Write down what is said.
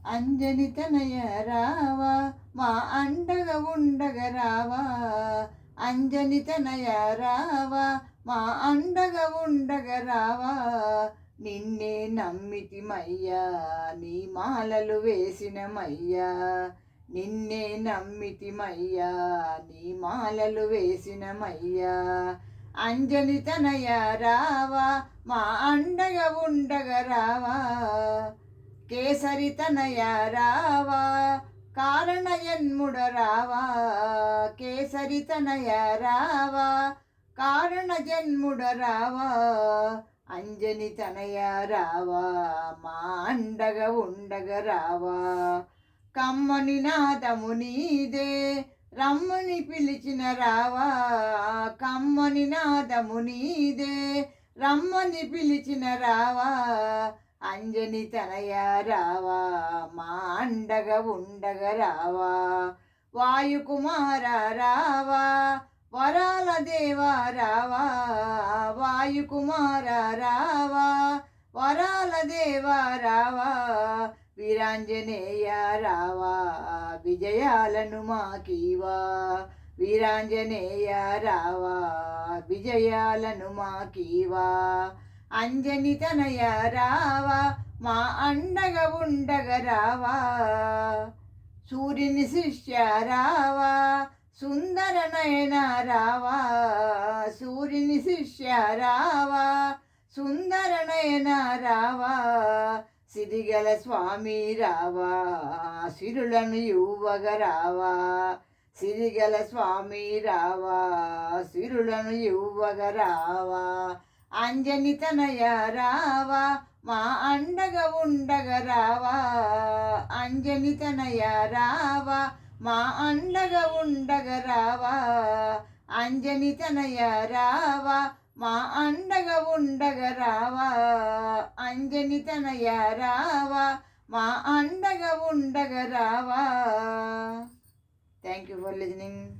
అంజని తనయ రావా మా అండగా ఉండగా రావా. అంజని తనయ రావా మా అండగా ఉండగా రావా. నిన్నే నమ్మితిమయ్యా నీ మాలలు వేసినమయ్యా. నిన్నే నమ్మితిమయ్యా నీ మాలలు వేసినమయ్యా. అంజని తనయ రావా మా అండగా ఉండగా రావా. కేసరి తనయ రావా కారణ జన్ముడ రావా. కేసరి తనయ రావా కారణ జన్ముడ రావా. అంజని తనయ రావా మా అండగా ఉండగా రావా. కమ్మని నాదము నీదే రమ్మని పిలిచిన రావా. కమ్మని నాదము నీదే రమ్మని పిలిచిన రావా. అంజని తనయ రావా మా అండగా ఉండగా రావా. వాయుకుమార రావా వరాల దేవా రావా. వాయుకుమార రావా వరాల దేవా రావా. వీరాంజనేయ రావా విజయాలను మాకీవా. వీరాంజనేయ రావా విజయాలను మాకీవా. అంజని తనయ రావా మా అండగా ఉండగా రావా. సూర్యుని శిష్య రావా సుందర నయన రావా. సూర్యుని శిష్య రావా సుందర నయన రావా. సిరిగల స్వామి రావా సిరులను యువగా రావా. సిరిగల స్వామి రావా సిరులను యువగా రావా. అంజని తనయ రావా మా అండగా ఉండగా రావా. అంజని తనయ రావా మా అండగా ఉండగా రావా. అంజని తనయ రావా మా అండగా ఉండగా రావా. అంజని తనయ రావా మా అండగా ఉండగా రావా. Thank you for listening.